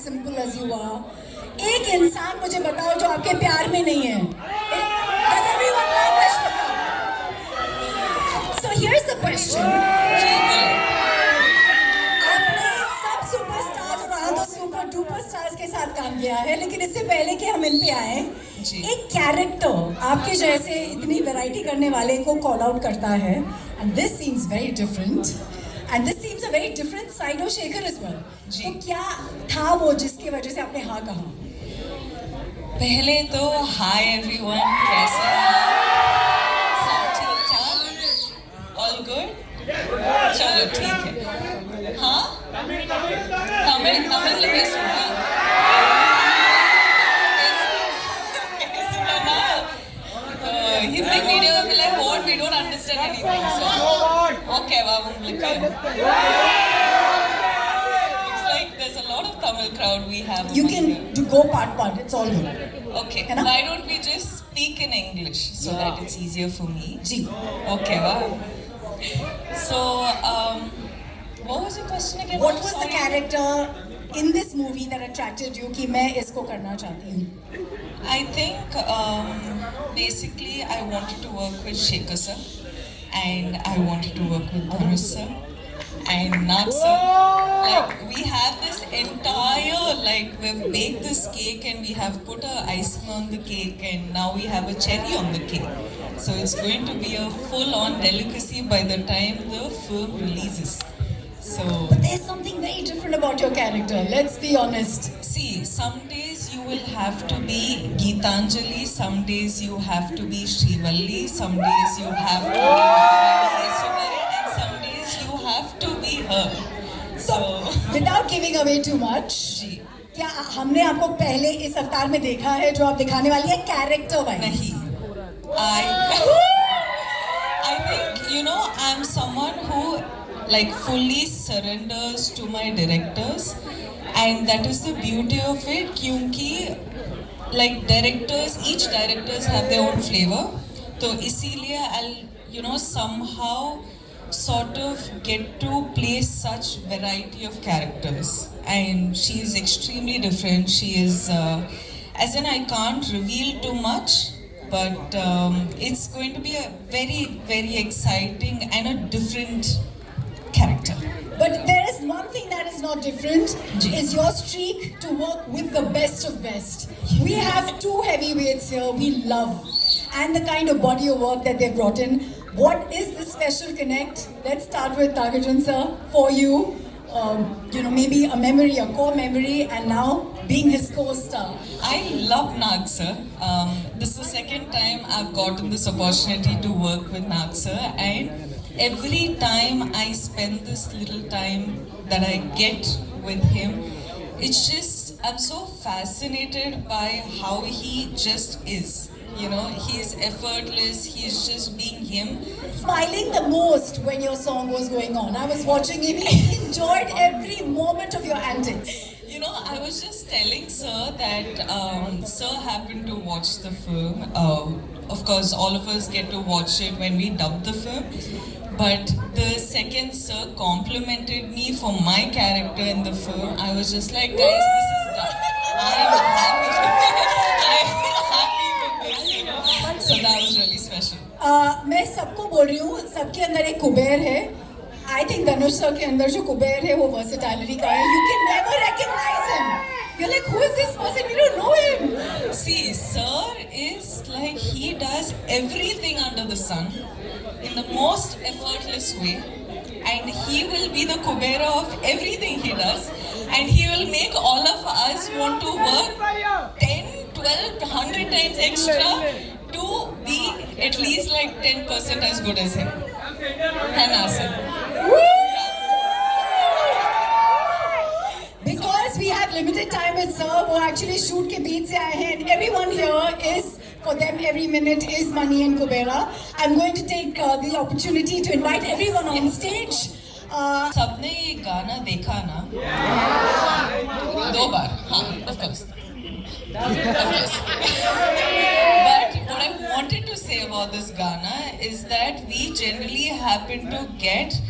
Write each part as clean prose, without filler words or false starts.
simple as you are. एक इंसान मुझे बताओ जो आपके प्यार में नहीं है. Does everyone love Rashmika? So here's the question. आपने सब सुपरस्टार्स और आधो सुपर डुपर स्टार्स के साथ काम किया है, लेकिन इससे पहले कि हम इन पे आए, एक कैरेक्टर आपके जैसे इतनी वैरायटी करने वाले को कॉल आउट करता है, and this seems very different. And this seems a very different side of Shekhar as well. तो क्या था वो जिसकी वजह से आपने हाँ कहा? पहले तो हाय एवरीवन, कैसे हैं? सब ठीक ठाक? All good? चलो ठीक है. हाँ, तमिल में सुना. हिंदी मीडियम में like what we don't understand anything. So okay, wow, looks like there's a lot of Tamil crowd we have. You can go part. It's all good. Okay, why don't we just speak in English so that it's easier for me? जी. Okay, wow. So, what was your question again? What was the character in this movie that attracted you कि मैं इसको करना चाहती हूँ? I think basically I wanted to work with Shekhar sir, and I wanted to work with Dhanush sir and Nag sir. Like we have this entire, like we've baked this cake and we have put a icing on the cake and now we have a cherry on the cake. So it's going to be a full-on delicacy by the time the film releases. So, but there's something very different about your character. Let's be honest. See, some days you will have to be Geetanjali, some days you have to be Srivalli, some days you have to be Yesudhara, and some days you have to be her. So, without giving away too much, क्या हमने आपको पहले इस अवतार में देखा है जो आप दिखाने वाली है कैरेक्टर वाइज? नहीं. I think, you know, I'm someone who like fully surrenders to my directors, and that is the beauty of it. क्योंकि like directors, each directors have their own flavor. तो इसीलिए I'll, you know, somehow sort of get to play such variety of characters, and she is extremely different. She is, as in I can't reveal too much, but it's going to be a very, very exciting and a different character. But there is one thing that is not different, is your streak to work with the best of best. We have two heavyweights here we love, and the kind of body of work that they've brought in. What is the special connect? Let's start with Nagarjun sir. For you, you know, maybe a memory, a core memory, and now being his co-star. I love Nag sir. This is the second time I've gotten this opportunity to work with Nag sir, and every time I spend this little time that I get with him, it's just, I'm so fascinated by how he just is. You know, he's effortless, he's just being him. Smiling the most when your song was going on. I was watching him, he enjoyed every moment of your antics. You know, I was just telling sir that sir happened to watch the film. Of course, all of us get to watch it when we dub the film. But the second sir complimented me for my character in the film, I was just like, guys, this is done. I am happy. I am happy with this, you know. So that was really special. मैं सबको बोल रही हूँ, सबके अंदर एक कुबेर है. I think Dhanush sir के अंदर जो कुबेर है वो versatility का है. You can never recognize him. You're like, who is this person? We don't know him. See, sir is like, he does everything under the sun in the most effortless way, and he will be the Kubera of everything he does, and he will make all of us want to work 10, 12, 100 times extra to be at least like 10% as good as him. And Asim. Because we have limited time with sir, वो actually shoot के बीच से आए हैं, and everyone here is, for them every minute is money and Kubera. I'm going to take the opportunity to invite everyone on stage. सबने ये गाना देखा ना? 2 बार, हाँ, of course. But what I wanted to say about this Gana is that we generally happen to get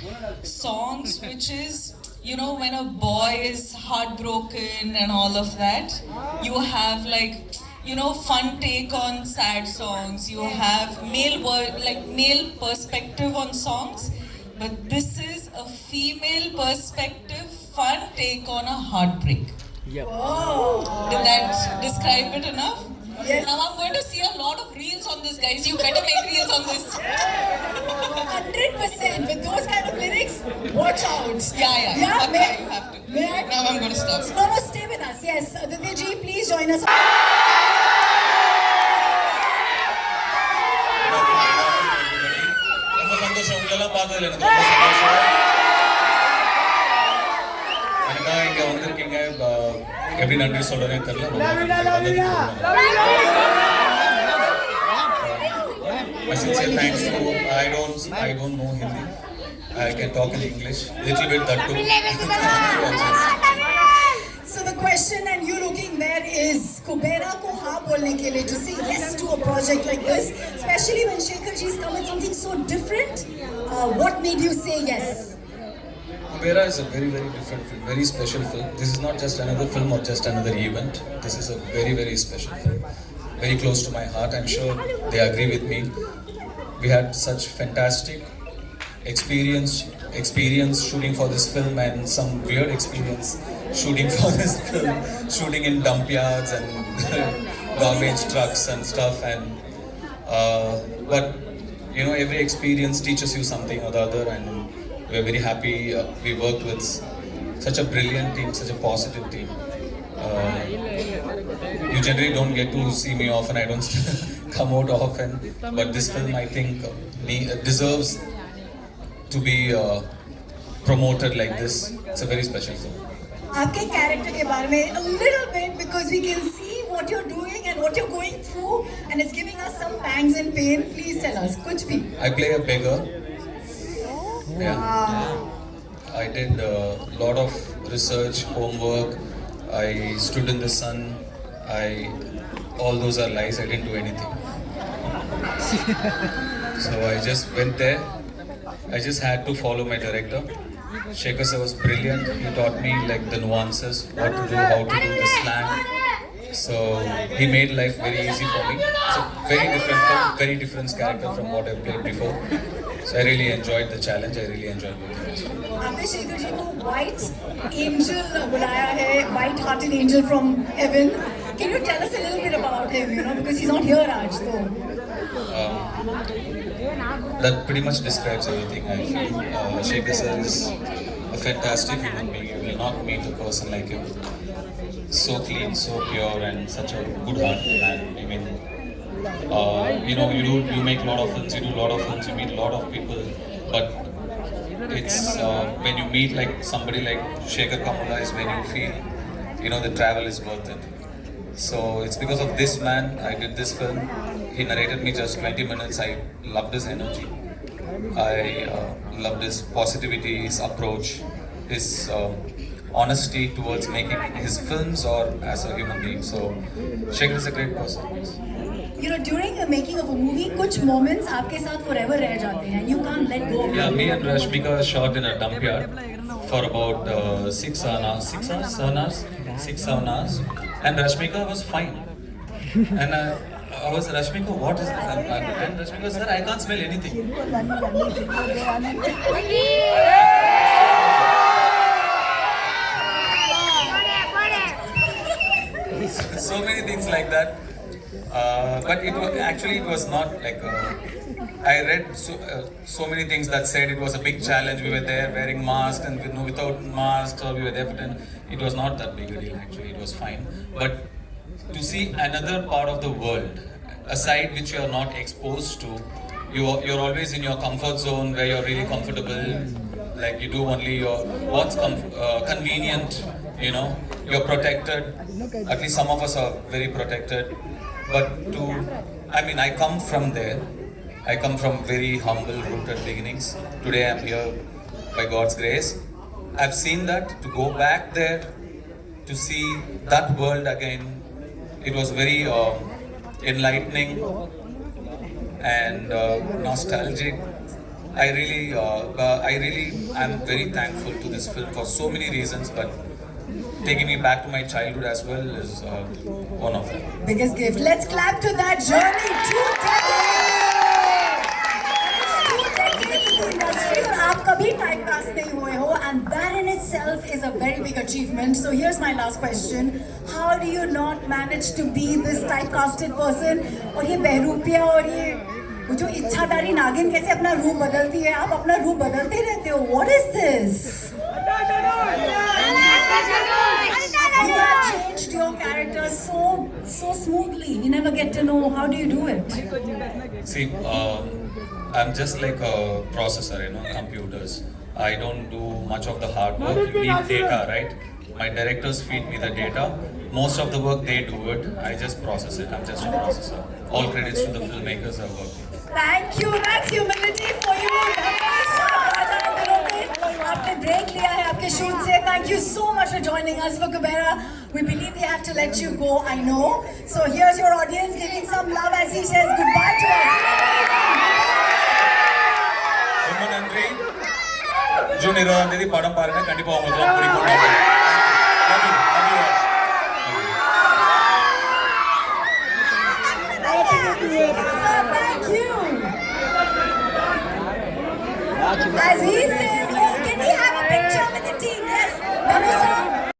songs which is, you know, when a boy is heartbroken and all of that, you have like, you know, fun take on sad songs. You have male perspective on songs, but this is a female perspective, fun take on a heartbreak. Oh. Did that describe it enough? Yes. Now I'm going to see a lot of reels on this, guys. You better make reels on this. 100% with those kind of lyrics, watch out. Yeah. Yeah, Okay, you have to. may I? Now I'm going to stop. No, stay with us. Yes, Aditya ji, please join us. ரொம்ப சந்தோஷம் உங்களெல்லாம் பார்த்ததுல எனக்கு ரொம்ப சந்தோஷம் எனக்காக இங்க வந்திருக்கீங்க எப்படி நன்றி சொல்றேனே தெரியல ரொம்ப நன்றி. My sincere thanks to I don't know Hindi. I can talk in English little bit that too. So the question and you looking there is Kubera ko हाँ बोलने के लिए to say yes to a project like this, especially when Shekhar ji has come with something so different. What made you say yes? Kubera is a very different film, very special film. This is not just another film or just another event. This is a very special film, very close to my heart. I'm sure they agree with me. We had such fantastic experience shooting for this film and some weird experience shooting for this film, shooting in dump yards and garbage trucks and stuff. And but you know, every experience teaches you something or the other, and we're very happy we worked with such a brilliant team, such a positive team. You generally don't get to see me often, I don't come out often, but this film I think deserves to be promoted like this. It's a very special film. आपके character के बारे में a little bit, because we can see what you're doing and what you're going through, and it's giving us some pangs and pain. Please tell us, कुछ भी. I play a beggar. Yeah. I did a lot of research, homework. I stood in the sun. All those are lies. I didn't do anything. So I just went there. I just had to follow my director. Shekhar sir was brilliant. He taught me like the nuances, what to do, how to do the slang. So he made life very easy for me. It's a very different film, very different character from what I've played before. So I really enjoyed the challenge. I really enjoyed working on this film. आपने शेखर जी को white angel बुलाया है, white-hearted angel from heaven. Can you tell us a little bit about him? You know, because he's not here, Raj. So. That pretty much describes everything. I feel Shekhar sir is a fantastic human being. You will not meet a person like him. So clean, so pure, and such a good heart man. I mean, you know, you make a lot of films, you do a lot of films, you meet a lot of people, but it's when you meet like somebody like Shekhar Kamala is when you feel, you know, the travel is worth it. So it's because of this man I did this film. He narrated me just 20 minutes. I loved his energy. I loved his positivity, his approach, his honesty towards making his films or as a human being. So Shekhar is a great person. You know, during the making of a movie, कुछ moments आपके साथ forever रह जाते हैं. You can't let go of Yeah, them. me and Rashmika shot in a dump yard for about 6 7 hours, and Rashmika was fine. And I was Rashmika, what is this? And Rashmika said, I can't smell anything. So many things like that. But it was not like. I read so many things that said it was a big challenge. We were there wearing masks and without masks, or we were there. But it was not that big a deal. Actually, it was fine. But to see another part of the world, a side which you are not exposed to, you're always in your comfort zone where you're really comfortable. Like you do only what's convenient. You know, you're protected. At least some of us are very protected. But I come from there. I come from very humble, rooted beginnings. Today I'm here by God's grace. I've seen that. To go back there, to see that world again, it was very enlightening and nostalgic. I really am very thankful to this film for so many reasons, but taking me back to my childhood as well is one of them. Biggest gift. Let's clap to that journey. 2 decades in the industry और आप कभी typecast नहीं हुए हो, and that in itself is a very big achievement. So here's my last question. How do you not manage to be this typecasted person? और ये बहरूपिया और ये वो जो इच्छाधारी नागिन कैसे अपना रूप बदलती है? आप अपना रूप बदलते रहते हो. What is this? You have changed your character so smoothly. We never get to know how do you do it. See, I'm just like a processor, computers. I don't do much of the hard work. You need data, right? My directors feed me the data. Most of the work they do it. I just process it. I'm just a processor. All credits to the filmmakers who are working. Thank you. That's humility for you. आपने break लिया है आपके shoot से. Thank you so much for joining us for Kubera. We believe we have to let you go. I know. So here's your audience giving some love as he says goodbye to us. ரொம்ப நன்றி. June 20ஆம் தேதி படம் பாருங்க. கண்டிப்பா உங்களுக்கு பிடிக்கும். Love you. Thank you. As he says.